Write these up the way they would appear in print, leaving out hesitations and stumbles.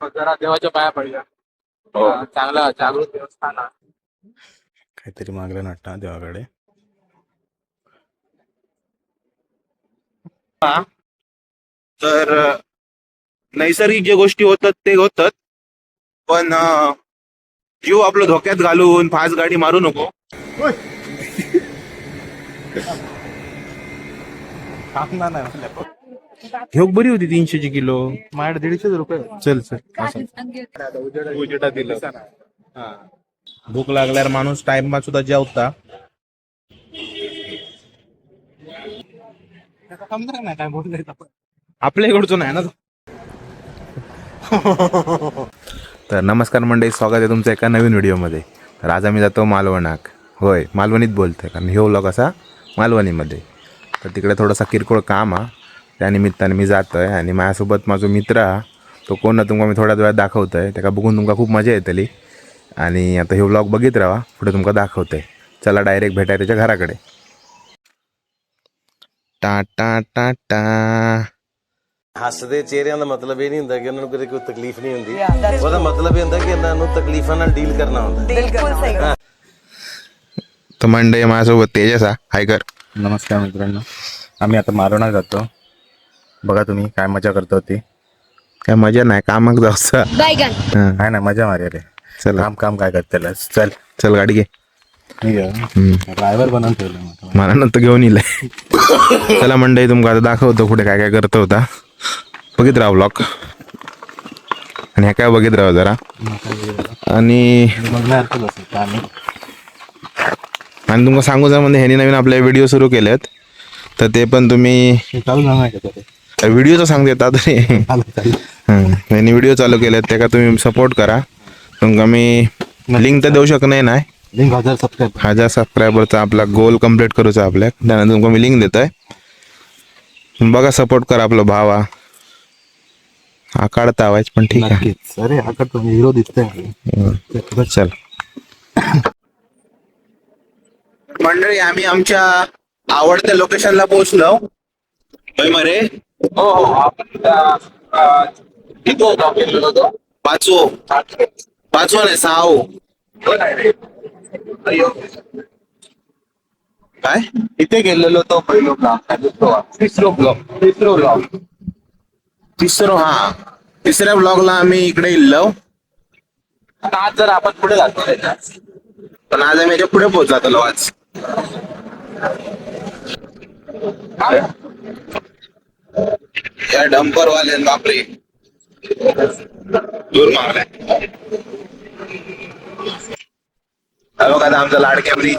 जरा देवाच्या पाया पडल्या. चांगलं जागृत देवस्थान आहे. काहीतरी मागलं वाटतं देवाकडे. तर नैसर्गिक जे गोष्टी होतात ते होतात, पण जीव आपलं धोक्यात घालून फास्ट गाडी मारू नको. घेऊ बरी होती 300 किलो. माझ्याकडे 150 रुपये. चल उजेडा दिलं. भूक लागल्यावर माणूस टाइम सुद्धा जेवता. समजा नाही काय बोलत आपण. आपल्या इकडचं नाही ना. तर नमस्कार मंडळी, स्वागत आहे तुमचं एका नवीन व्हिडिओमध्ये. तर आज आम्ही जातो मालवणाक. होय, मालवणीत बोलतोय कारण हे व्लॉग असा मालवणीमध्ये. तर तिकडे थोडासा किरकोळ काम हा, त्यानिमित्ताने मी जातो आहे. आणि माझ्यासोबत माझा मित्र हा, तो कोण तुम्हाला मी थोड्याच वेळात दाखवतो आहे. त्याला बघून तुमका खूप मजा येतली. आणि आता हे व्लॉग बघित राहा, पुढे तुमका दाखवतो आहे. चला डायरेक्ट भेटाय त्याच्या घराकडे. टा टा टा टा. ਹੱਸਦੇ ਚਿਹਰਿਆਂ ਦਾ ਮਤਲਬ ਇਹ ਨਹੀਂ ਹੁੰਦਾ ਕਿ ਉਹਨਾਂ ਨੂੰ ਕਦੇ ਕੋਈ ਤਕਲੀਫ ਨਹੀਂ ਹੁੰਦੀ। ਉਹਦਾ ਮਤਲਬ ਇਹ ਹੁੰਦਾ ਕਿ ਇਹਨਾਂ ਨੂੰ ਤਕਲੀਫਾਂ ਨਾਲ ਡੀਲ ਕਰਨਾ ਹੁੰਦਾ। बिल्कुल सही। तर मंडळी माझ्यासोबत तेजस हा. हाय कर. नमस्कार मित्रांनो, आम्ही आता मालवणात जातो. बघा तुम्ही काय मजा करतो ती. काय मजा नाही, कामाक जाऊसा. काय ना मजा मारे रे. चला काम काम काय करते चल. चल गाडी घे. ड्रायव्हर बनवून ठेवलं मला नंतर घेऊन येईल. चला मंडळी, तुमका आता दाखवतो पुढे काय काय करतो होता. बघित राहा ब्लॉग. आणि ह्या काय बघित राहा जरा. आणि आणि तुमका सांगू जा म्हणजे ह्यानी नवीन आपले व्हिडिओ सुरू केलेत, तर ते पण तुम्ही व्हिडिओचं सांगते येतात तरी. ह्यांनी व्हिडिओ चालू केलेत, त्या का तुम्ही सपोर्ट करा. तुमका मी लिंक तर देऊ शकणार नाही. लिंक 1000 सबस्क्रायबरचा आपला गोल कम्प्लीट करूचा आपल्या. त्यानंतर तुमका मी लिंक देत आहे. बघा, सपोर्ट करा. आपला भावा हा काढता आवाज पण ठीक आहे. अरे हा करतो हिरो दिसतोय. चल मंडळी, आम्ही आमच्या आवडत्या लोकेशनला पोहोचलो. मरे हो हो, आपण किती होता गेलेलो तो? पाचवं नाही, 6. काय इथे गेलेलो तो पहिलो ब्लॉग, तिसरो ब्लॉग. तिसऱ्या ब्लॉगला आम्ही इकडे इल्लो. आज जर आपण पुढे जातो पण आज आम्ही याच्या पुढे पोहोचलो. आज या डंपर वाले बापरे दूर मारलाय. बघा आता आमचा लाडक्या ब्रिज.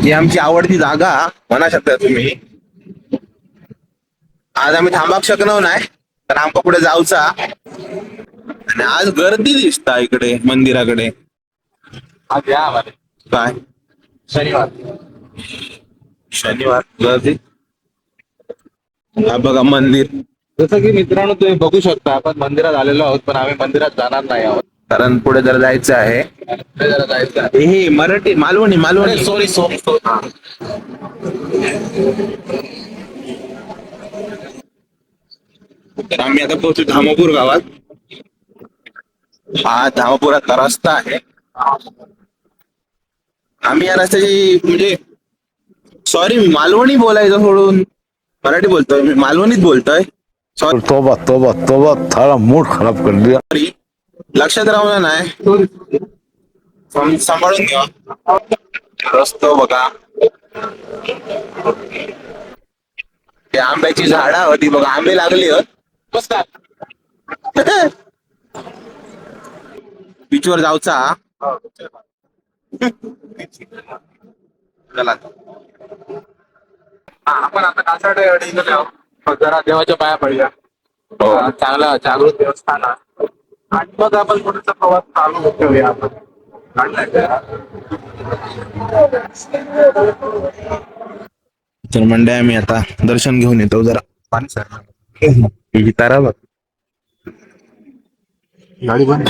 ही आमची आवडती जागा म्हणा शकता तुम्ही. आज आम्ही थांबाक शकलो नाही, तर आमका पुढे जाऊचा. आणि आज गर्दी दिसता इकडे मंदिराकडे. आज या आम्हाला काय शनिवार गर्दी. हा बघा मंदिर. जसं की मित्रांनो तुम्ही बघू शकता, आपण मंदिरात आलेलो आहोत, पण आम्ही मंदिरात जाणार नाही आहोत. कारण पुढे जरा जायचं आहे. पुढे जरा जायचं आहे. हे मराठी मालवणी. सॉरी. तर आम्ही आता पोहोचू धामापूर गावात. हा धामापुरातला रस्ता आहे. आम्ही या रस्त्याची म्हणजे सॉरी, मी मालवणी बोलायचं सोडून मराठी बोलतोय. मी मालवणीत बोलतोय. तोबा तोबा तोबा, थारा मूड खराब कर दिया. सॉरी, लक्षात राहू नाही. सांभाळून घ्या रस्तो. बघा ते आंब्याची झाडं होती बघा, आंबे लागले होत. बीचवर जाऊचा. चला आपण आता कासाडे जरा देवाच्या पाया पडल्या. चांगलं जागृत देवस्थान आहे. आणि मग आपण पुढचा प्रवास चालू ठेवूया आपण. तर मंडळी, आम्ही आता दर्शन घेऊन येतो. जरा तारा बघ. गाडी बंद.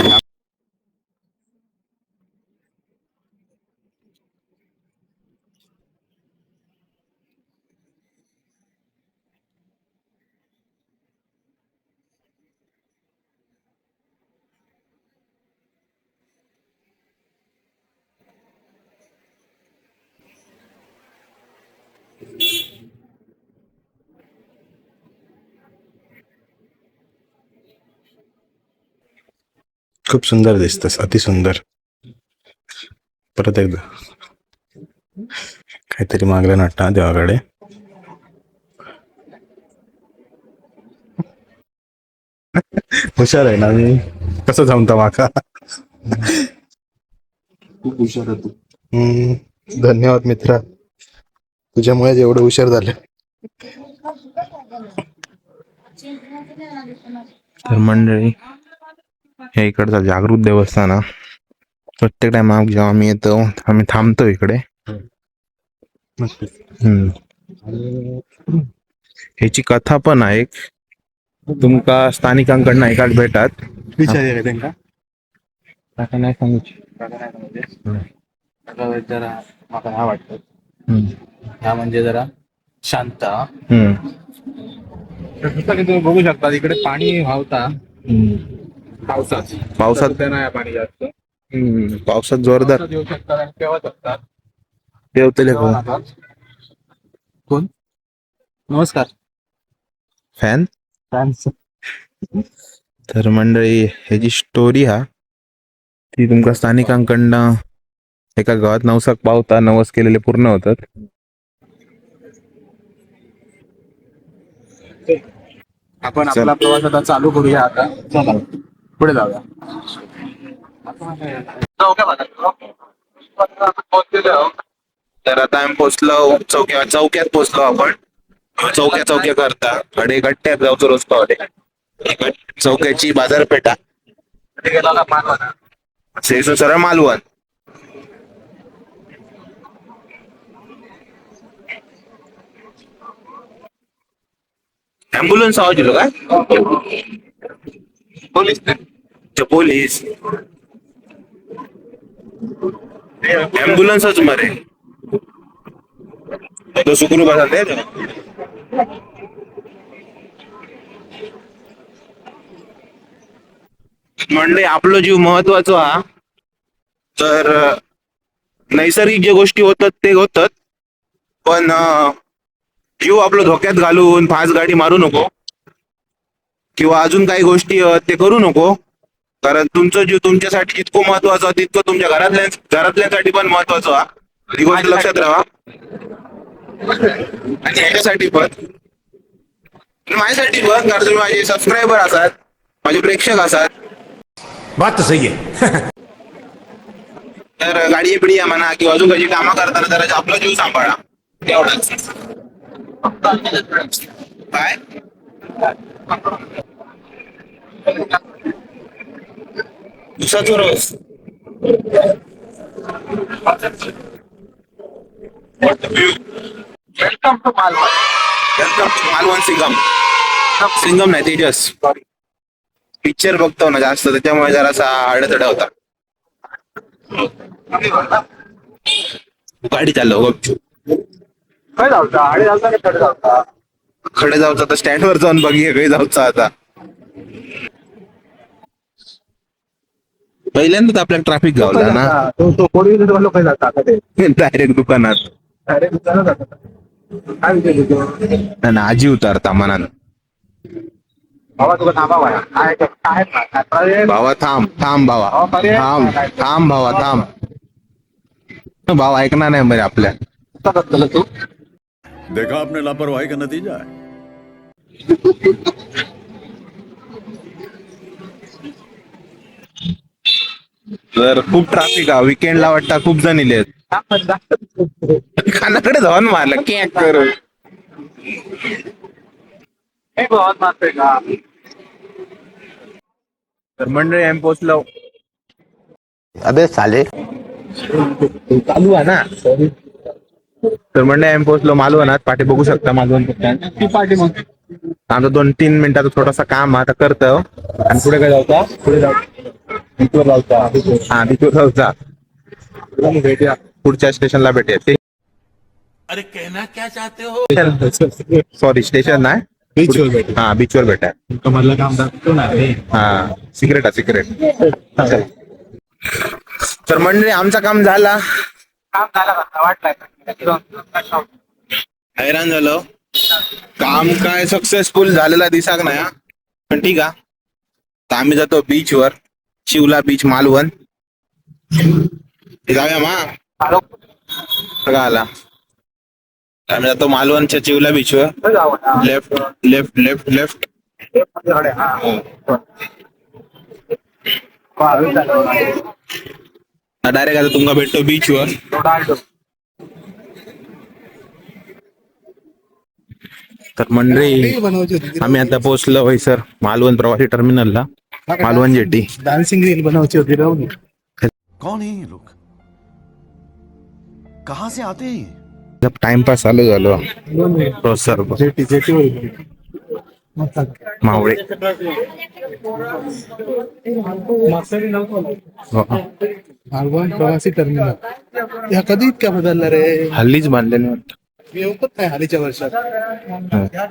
खूप सुंदर दिसतस, अति सुंदर. परत एकदा काहीतरी मागलं नाट्टा देवाकडे. हुशार आहे ना मी, कसं जमता माका. खूप हुशार आहे तू. धन्यवाद मित्रा, तुझ्यामुळे एवढं हुशार झालं. तर मंडळी, हे इकडचं जागृत देवस्थान हा. प्रत्येक टाइम जेव्हा आम्ही येतो आम्ही थांबतो इकडे. ह्याची कथा पण आहे एक, तुमका स्थानिकांकडनं ऐकायला भेटतात. विचार त्यांना आता नाही सांगू. जरा मला हा वाटतं ह्या म्हणजे जरा शांत. तर जसं की तुम्ही बघू शकता इकडे पाणी वाहता पावसात सध्या नाही पाणी जास्त. पावसात जोरदार पावसात येऊ शकतात आणि तेव्हा शकतात. ठेवतले कोण? नमस्कार. फॅन. तर मंडळी, ह्याची स्टोरी हा ती तुमका स्थानिकांकडनं एका गावात नवसाक पावता नवस केलेले पूर्ण होतात. आपण आपला प्रवास आता चालू करूया. आता चला पुढे जाऊया. तर आता आम्ही पोचलो चौक्यात पोचलो आपण. चौक्या करता कडे गट्ट्यात जाऊचो रोज पावले. चौक्याची बाजारपेठा सरळ मालवण. ॲम्ब्युलन्स आवाज दिलो काय? पोलीस ॲम्ब्युलन्सच मरे तो शुक्रवार म्हणजे आपलं जीव महत्वाचा हा. तर नैसर्गिक जे गोष्टी होतात ते होतात, पण जीव आपलं धोक्यात घालून फास्ट गाडी मारू नको किंवा अजून काही गोष्टी ते करू नको. कारण तुमचं जीव तुमच्यासाठी जितकं महत्वाचं तितकं तुमच्या घरातल्यांसाठी पण महत्वाचं हा. ही गोष्ट लक्षात राहा. आणि ह्याच्यासाठी पण माझ्यासाठी पण, कारण तुम्ही माझे सबस्क्रायबर असाल, माझे प्रेक्षक असाल. बात तो सही है. तर गाडी पिढी म्हणा किंवा अजून काही कामं करताना जरा आपला जीव सांभाळा एवढाच. काय उसाचा रस वेलकम टू मालवण. मालवण सिंगम नाही तेजस. पिक्चर बघतो ना जास्त, त्याच्यामुळे जरासा अडथळा होता. गाडी चाललो गपचूप. काय जाऊचा आणि जाऊचा की कडे जाऊचा? खडे जाऊचा तर स्टँडवर जाऊन बघी काही जाऊचा आता. पहिल्यांदाच आपल्याला ट्रॅफिक गावला ना. तो फोर व्हीलर लोक जातात आता ते डायरेक्ट दुकानात. अरे दुकानात जातात. काय विचार होतो आणि आजी उतारता मनानं. बाबा तुला थांबा काय भावा थांब भावा थांब भावा थांब. भाव ऐकणार नाही बरे आपल्या. तू देखा आपने लापरवाही का नतीजा है. तर खूप ट्रॅफिक आहे विकेंडला वाटतं. खूप जण इले खानाकडे जाऊन मारलं कॅक कर. बहुत मारते का. तर मंडळी आम्ही पोचलो. अबे साले चालू आहे ना. तर मंडळी आम्ही पोचलो मालवणात. पाठी बघू शकता मालवण. ती पार्टी मग आमचं 2-3 मिनिटाचं थोडासा काम आता करतो. आणि पुढे काय जाऊचा पुढे बीचवर जाऊचा. हा बीचवर जाऊचा. भेटूया पुढच्या स्टेशनला भेटूया. ते अरे कहना क्या चाहते हो. सॉरी स्टेशन नाही. हा बीचवर भेटा. मधलं काम दाखवतो ना रे. हा सिक्रेट. तर मंडळी आमचं काम झाला. काम झालं का वाटलंय हैराण झालं. काम काय सक्सेसफुल झालेला दिसाक नाही हा. पण ठीक आहे. तर आम्ही जातो बीचवर, शिवला बीच मालवण. जाऊया मा सगळं आला. आम्ही जातो मालवणच्या चिवला बीचवर. Left left left left. Direct आता तुमका भेटतो बीचवर. तर मंडळी आम्ही आता पोहोचलो होय सर मालवण प्रवासी टर्मिनलला. मालवण जेटी. डान्सिंग रील बनवायची होती राहून. कौन है ये लोग? कहां से आते हैं ये? जब टाइमपास चालू झालो सर मावळे. मालवण प्रवासी टर्मिनल ह्या कधी इतक्या बदलला रे? हल्लीच बांधलेले वाटतं. मी येऊकच नाही हालीच्या वर्षात.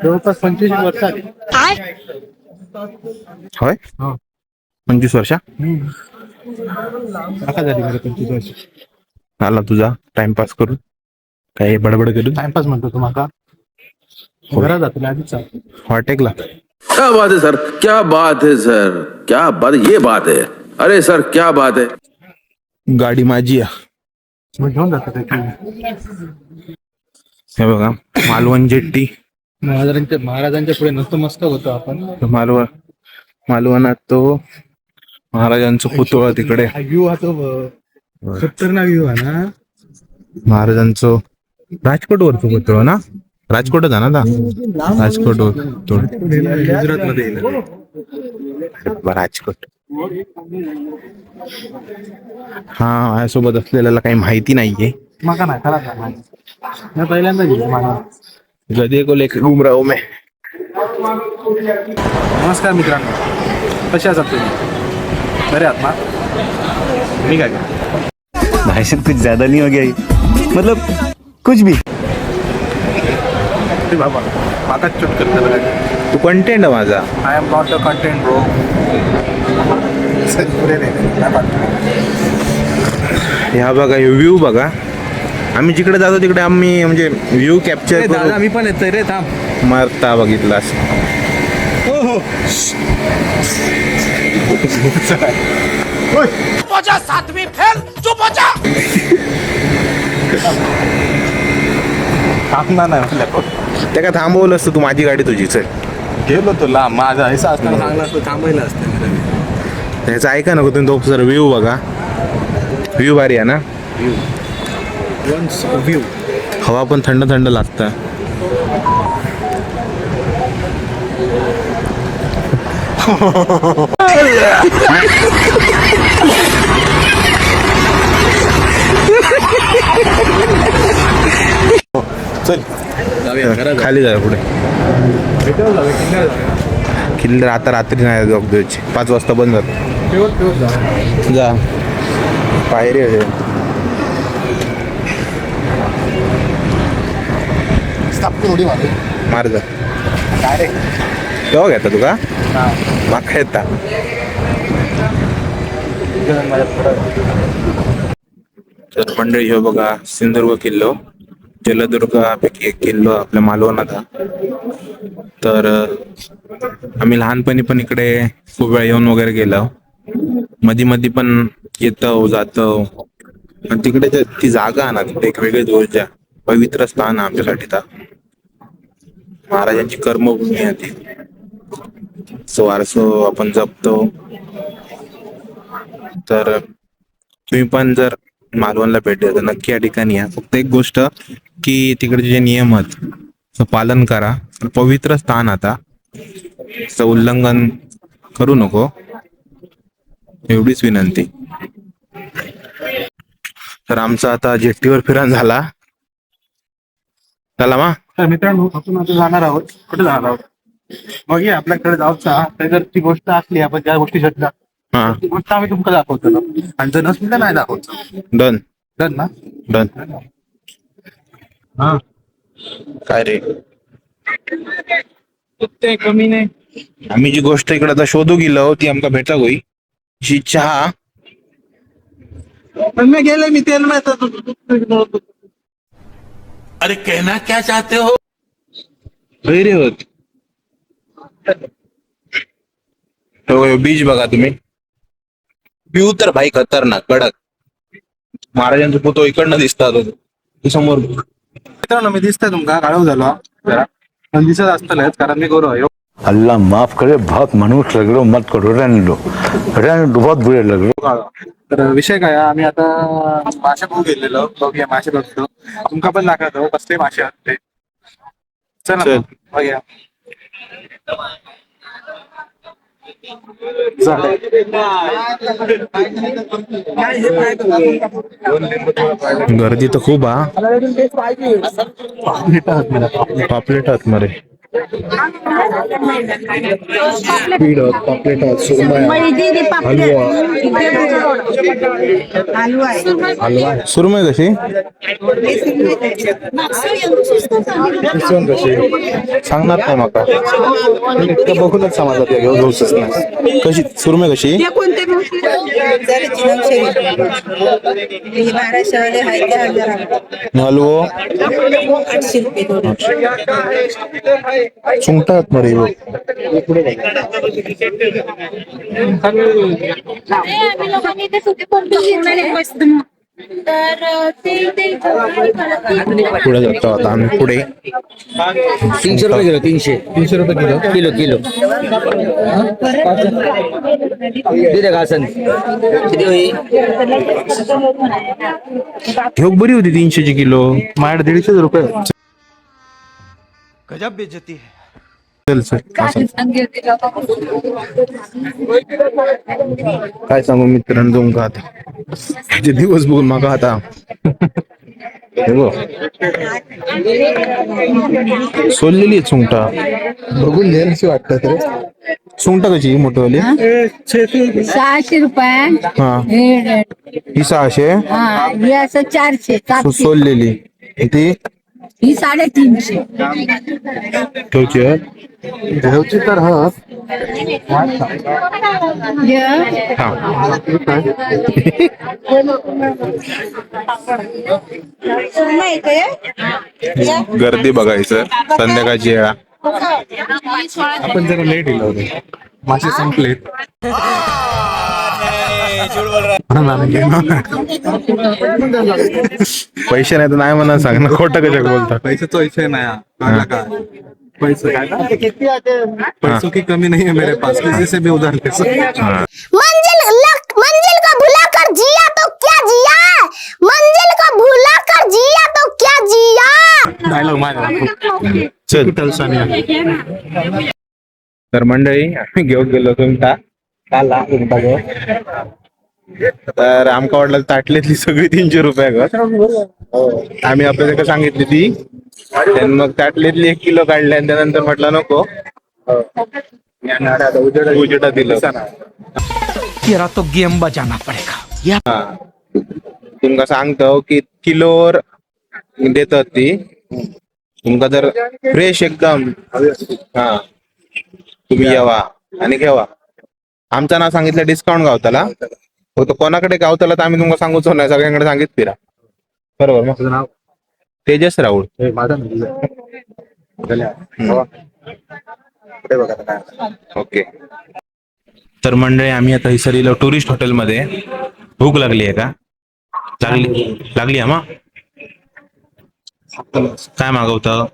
जवळपास 25 वर्षात. होय 25 वर्षा आता झाली मला 25 वर्ष. आला तुझा टाइमपास करून काही बडबड करून टाइमपास म्हणतो तुम्हाला. घरात जातो आधीच हॉटेकला. क्या बात है सर, क्या बात है सर, क्या बात, ये बात है. अरे सर क्या बात है. गाडी माझी आहे. मग घेऊन जातो ते. हे बघा मालवण जेट्टी. महाराजांच्या पुढे नतमस्तक होतो आपण. मालवणात तो महाराजांचा पुतळा तिकडे. व्ह्यू हा तो खतरनाक व्ह्यू आहे ना. महाराजांचं राजकोट वरचं पुतळा ना. राजकोटच आहे ना. राजकोट गुजरात मध्ये राजकोट. हा माझ्यासोबत असलेल्याला काही माहिती नाहीये. मका नाही खरा मी पहिल्यांदा गेलो मला. गधे को लेकर घूम रहा हूं मैं. नमस्कार मित्रांनो, कशा आहात तुम्ही? बरे आहात ना? मी काय भाई साहब कुछ ज्यादा नहीं हो गया ये? मतलब कुछ भी. बाबा आता चुट करतो. तू कंटेंट आहे माझा. I am not a content bro. ह्या बघा व्ह्यू बघा. आम्ही जिकडे जातो तिकडे आम्ही म्हणजे व्ह्यू कॅप्चर करू. मी पण येतोय रे. थांब. मारता बघितलास. थांबणार नाही म्हटलं. ते का थांबवलं असतं तू. माझी गाडी तुझी. चल गेलो तुला माझा ऐसा असताना सांगला असतो थांबायला असतं. ह्याचं ऐका नको तुम्ही. तो सर व्ह्यू बघा. व्ह्यू भारी आहे ना. व्ह्यू हवा पण थंड थंड लागतं. चल खाली जाऊया पुढे. किल्ले आता रात्री नाही जाऊ द्यायची. 5 वाजता बंद जातो. जा पायरी आहे. मार जा. केव्हा घेता तुका माका येता. तर मंडळी हो बघा सिंधुदुर्ग किल्लो जलदुर्गापैकी एक किल्लो आपल्या मालवणात. तर आम्ही लहानपणी पण इकडे खूप वेळा येऊन वगैरे गेलो. मधी मधी पण येतो जातो. आणि तिकडे ती जागा ना तिकडे एक वेगळीच ऊर्जा. पवित्र स्थान आहे आमच्यासाठी. महाराजांची कर्मभूमी आहे ती. वारसो आपण जपतो. तर तुम्ही पण जर मालवणला भेट द्या तर नक्की या ठिकाणी या. फक्त एक गोष्ट की तिकडचे जे नियम आहेत पालन करा. पवित्र स्थान आता उल्लंघन करू नको एवढीच विनंती. तर आमचा आता जेट्टीवर फिरण झाला. चला मा. तर मित्रांनो आपण आता जाणार आहोत. कुठे जाणार आहोत मग ये आपल्याकडे जाऊचा. जर ती गोष्ट असली आपण ज्या गोष्टी शोधल्या हा ती गोष्ट आम्ही तुमका दाखवतो. आणि जर नसली तर नाही दाखवतो. डन डन ना. डन. हा काय रे ते कमी नाही. आम्ही जी गोष्ट इकडे आता शोधू गेलो ती आमका भेटा होई. जी चहा. पण मी गेले मी तेल माहित. अरे कहना क्या चाहते हो. रे होत बीच बघा तुम्ही. व्ह्यू तर भाई खतरनाक कडक. महाराजांचा पुतो इकडनं दिसतात समोर. मित्रांनो मी दिसतंय तुमका काळव झालो जरा, पण दिसत असतलंच कारण मी गोरो आहे. अल्लाह माफ करे, बहुत मनुष्य लग रहे हो, मत करो, रहने दो, बहुत बुरे लग रहे हो. तर विषय काय आहे, आम्ही आता मासे बघू गेलेलो, बघूया मासे बघतो. तुमका पण दाखवतो कसले मासे आहेत ते. चला चल. बघूया. गर्दी तर खूप हा. पॉपलेट आहात मरे. पीड आहात, पॉपलेट आहात, सुरमई हलवा. सुरमई कशी सांगणार नाही माका. इतकं बघूनच समाजात या घेऊन जाऊच नाही. कशी सुरमई कशी हलवो सुंगटात मरे. पुढे जातो आता आम्ही. पुढे 300 रुपये किलो. 300 रुपये किलो. किलो दे का आसन किती होई. घेऊ बरी होती 300 किलो. माझ्याकडे 150 रुपये. गजब बेइज्जती है. चल सर काय सांगू मित्रांनो तुमका आता जे दिवस बघून माका आता हे बघ. सोललेली आहेत सुंगटा. बघून घ्यायला अशी वाटतं तर. सुंगटा कशी मोठीवाली 600 रुपये. हा ही 600. हा हे असं 400 700. सोललेली ती ही 350. ठेवची आहे. घेऊची तर हा गर्दी बघायचं संध्याकाळची वेळा. आपण जरा लेट येलो होतो. मासे संपलेत. पैसे नाही तर नाही म्हणा सांग ना. खोटं कशा बोलतात. पैसे विषय नाही हा. काय पैसे काय ना पैसों की कमी नहीं है मेरे पास. किसी से भी उधार ले सकते. मंजिल को भुला कर जिया तो क्या जिया. मंजिल को भुला कर जिया तो क्या जिया. डायलॉग माझा चल. तर मंडळी आम्ही घेऊन गेलो सुंगटा काला सुंगटा घेऊन. तर आमका वाटलं ताटलीतली सगळी 300 रुपये ग. आम्ही आपल्याला सांगितली ती. आणि मग ताटलीतली 1 किलो काढले आणि त्यानंतर म्हटलं नको उजेडा दिलं. तेरा तो गेम बजाना पडेगा. तुमका सांगतो की किलोवर देतात ती. तुमका जर फ्रेश एकदम हा तुम्ही यावा आणि घेवा. आमचं नाव सांगितलं डिस्काउंट गावताला हो. तो कोणाकडे गावताला तर आम्ही तुमका सांगूच नाही. सगळ्यांकडे सांगित फिरा. बरोबर मग नाव तेजस राहुल. ओके. तर मंडळी आम्ही आता हिसरीला टुरिस्ट हॉटेलमध्ये. भूक लागली आहे का. लागली आहे मग काय मागवतं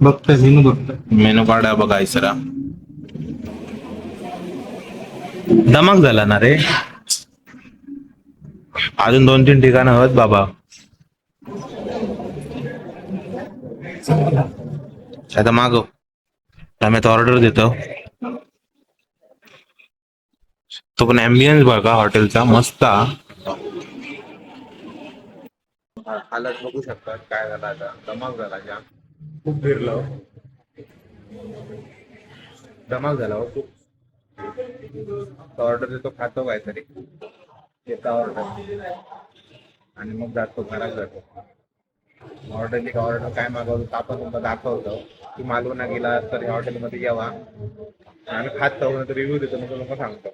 बघतोय मेनू बघतोय. मेनू कार्ड बघा हिसरा. धमाक झाला ना रे. अजून 2-3 ठिकाणं आहेत बाबा. आता मागव. आम्ही आता ऑर्डर देतो. तो पण ॲम्बियन्स बघा हॉटेलचा मस्त. हालत बघू शकतात काय झाला आता. धमाक झाला जाम. खूप फिरलो. धमाक झाला हो खूप. ऑर्डर देतो खातो काहीतरी येता ऑर्डर आणि मग जातो घरात जातो. ऑर्डर काय मागवलं आपण तुम्हाला दाखवतो की मालवणला गेला तर या हॉटेलमध्ये यावा आणि खातो रिव्ह्यू देतो मग तुम्हाला सांगतो.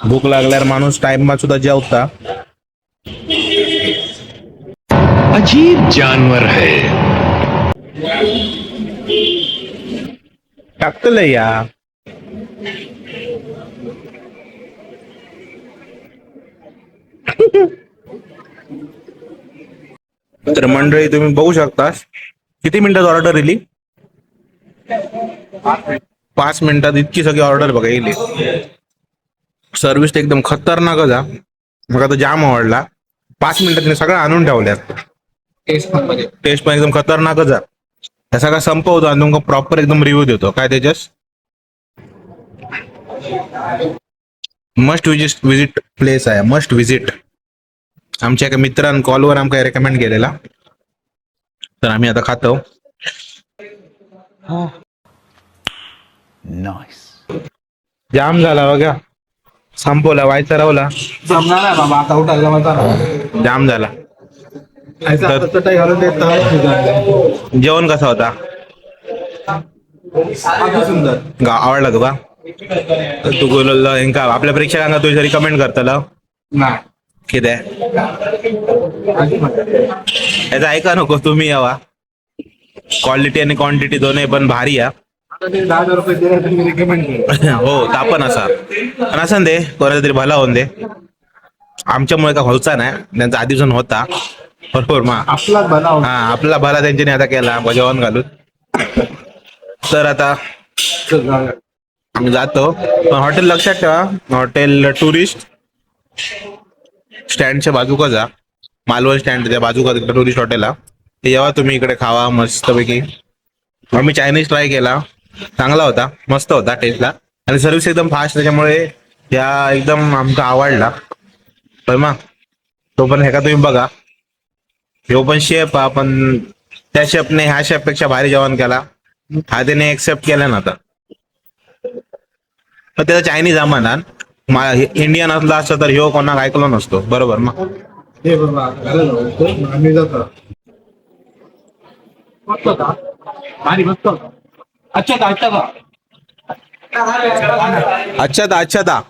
भूक लागल्यावर माणूस टाइमपास सुद्धा जेवता. अजीब जानवर है. टाकतलं या तर मंडळी तुम्ही बघू शकता किती मिनिटात ऑर्डर दिली 5 मिनिटात इतकी सगळी ऑर्डर बघा येईल सर्व्हिस एकदम खतरनाकच हा मग आता जाम आवडला 5 मिनिटात सगळं आणून ठेवल्यात टेस्ट पण एकदम खतरनाकच आहे हे सगळं संपवतो आणि तुमका प्रॉपर एकदम रिव्ह्यू देतो काय त्याच्यास मस्ट विजिट प्लेस आहे मस्ट विजिट आमच्या एका मित्रांनी कॉलवर आमका रेकमेंड केलेला तर आम्ही आता खातो जाम झाला बघा संपवला व्हायचा रावला जमणार आहे बाबा आता उठायला जमायचा जाम झाला घालून देत जेवण कसं होता सुंदर आवडला तुका तू बोललो हेंका आपल्या प्रेक्षकांना तुझी रिकमेंड करतला नाही किती याचा ऐका नको तुम्ही यावा क्वालिटी आणि क्वांटिटी दोन्ही पण भारी आहे 10,000 रुपये दिले तर मी रिकमेंड केलं हो ता पण असा पण असं दे कोणाचा तरी भला होऊन दे आमच्यामुळे का व्हायचा नाही त्यांचा आधीपासून होता बरोबर मग आपला बनाव हा आपला भला त्यांच्याने आता केला जेवण घालून तर आता आम्ही जातो पण हॉटेल लक्षात ठेवा हॉटेल टुरिस्ट स्टँडच्या बाजूका जा मालवण स्टँडच्या बाजूका तिकडे टुरिस्ट हॉटेल हा यावा तुम्ही इकडे खावा मस्तपैकी आम्ही चायनीज ट्राय केला चांगला होता मस्त होता टेस्टला आणि सर्व्हिस एकदम फास्ट त्याच्यामुळे या एकदम आमचा आवडला पण मग तो पण हे का तुम्ही बघा ह्यो पण शेफ हा पण त्या शेफने ह्या शेफपेक्षा भारी जेवण केला हा त्याने एक्सेप्ट केला ना आता पण त्याचा चायनीज आम्हाला इंडियन असला असतं तर ह्यो कोणाला ऐकलो नसतो बरोबर मग हे बाबा आम्ही जातो मस्त होता भारी मस्त होता अच्छा था अच्छा था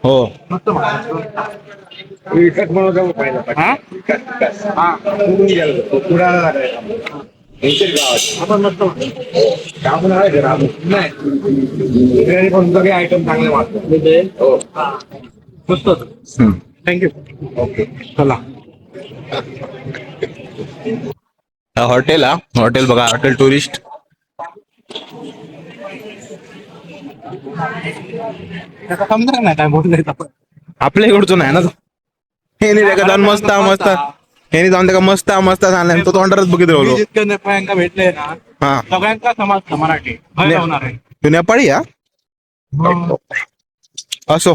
हो मस्त कोणतं काही आयटम चांगले वाटतो मस्त होतं थँक्यू ओके चला हॉटेल हा हॉटेल बघा हॉटेल टुरिस्ट समजा नाही काय बोलले आपल्या इकडचं नाही ना हे नाही का जाऊन मस्त मस्त हे जाऊन का मस्त मस्त सांगलं तो तोंडारच बघितलं जितके नेपाळ्यांका भेटले ना हा सगळ्यांका समजतं मराठी भय होणार आहे तू नेपाळी या असो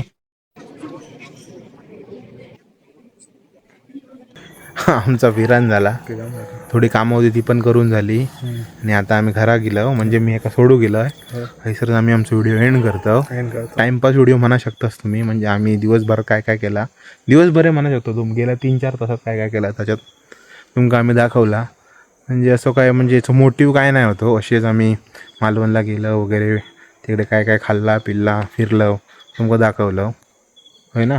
आमचा विरान झाला थोडी कामं होती ती पण करून झाली आणि आता आम्ही घरा गेलो म्हणजे मी एका सोडू गेलोय हैसर आम्ही आमचा व्हिडिओ एंड करतो टाइमपास व्हिडिओ म्हणा शकतास तुम्ही म्हणजे आम्ही दिवसभर काय काय केला दिवसभर म्हणू शकतो तुम्ही गेल्या 3-4 तासात काय काय केला त्याच्यात तुमका आम्ही दाखवला म्हणजे असं काय म्हणजे याचं मोटिव्ह काय नाही होतो असेच आम्ही मालवणला गेलो वगैरे तिकडे काय काय खाल्ला पिल्ला फिरलो तुमका दाखवलं होय ना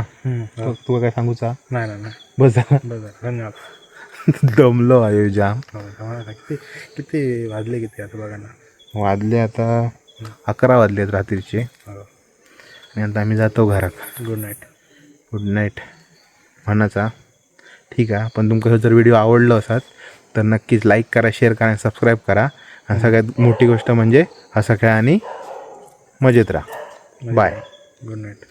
तुला काय सांगूचा नाही बस धन्यवाद दमलो आहे जाम किती वाजले किती आता बघा ना वाजले आता 11 वाजलेत रात्रीचे आणि आता आम्ही जातो घरात गुड नाईट म्हणाचा ठीक आहे पण तुमका जर व्हिडिओ आवडला असत तर नक्कीच लाईक करा शेअर करा आणि सबस्क्राईब करा आणि सगळ्यात मोठी गोष्ट म्हणजे हसा खेळा आणि मजेत राहा बाय गुड नाईट